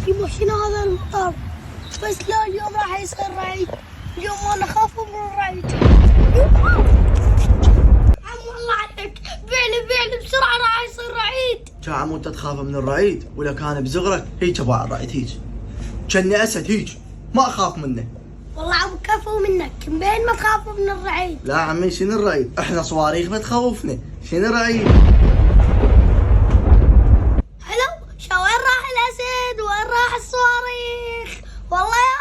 يبا شنو هذا المطر؟ بس لا اليوم راح يصير رعيد. اليوم انا اخاف من الرعيد. عم والله عليك بيعني بسرعه راح يصير رعيد. يا عم وانت تخاف من الرعيد ولا كان بزغرك؟ هيج ابو الرعيد هيج. كني اسد هيج ما اخاف منه. والله عم كفو منك بين ما تخافوا من الرعيد. لا عمي شنو الرعيد؟ احنا صواريخ ما تخوفنا، شنو الرعيد؟ حلو، شو وين راح الاسد؟ وين راح الصواريخ؟ والله يا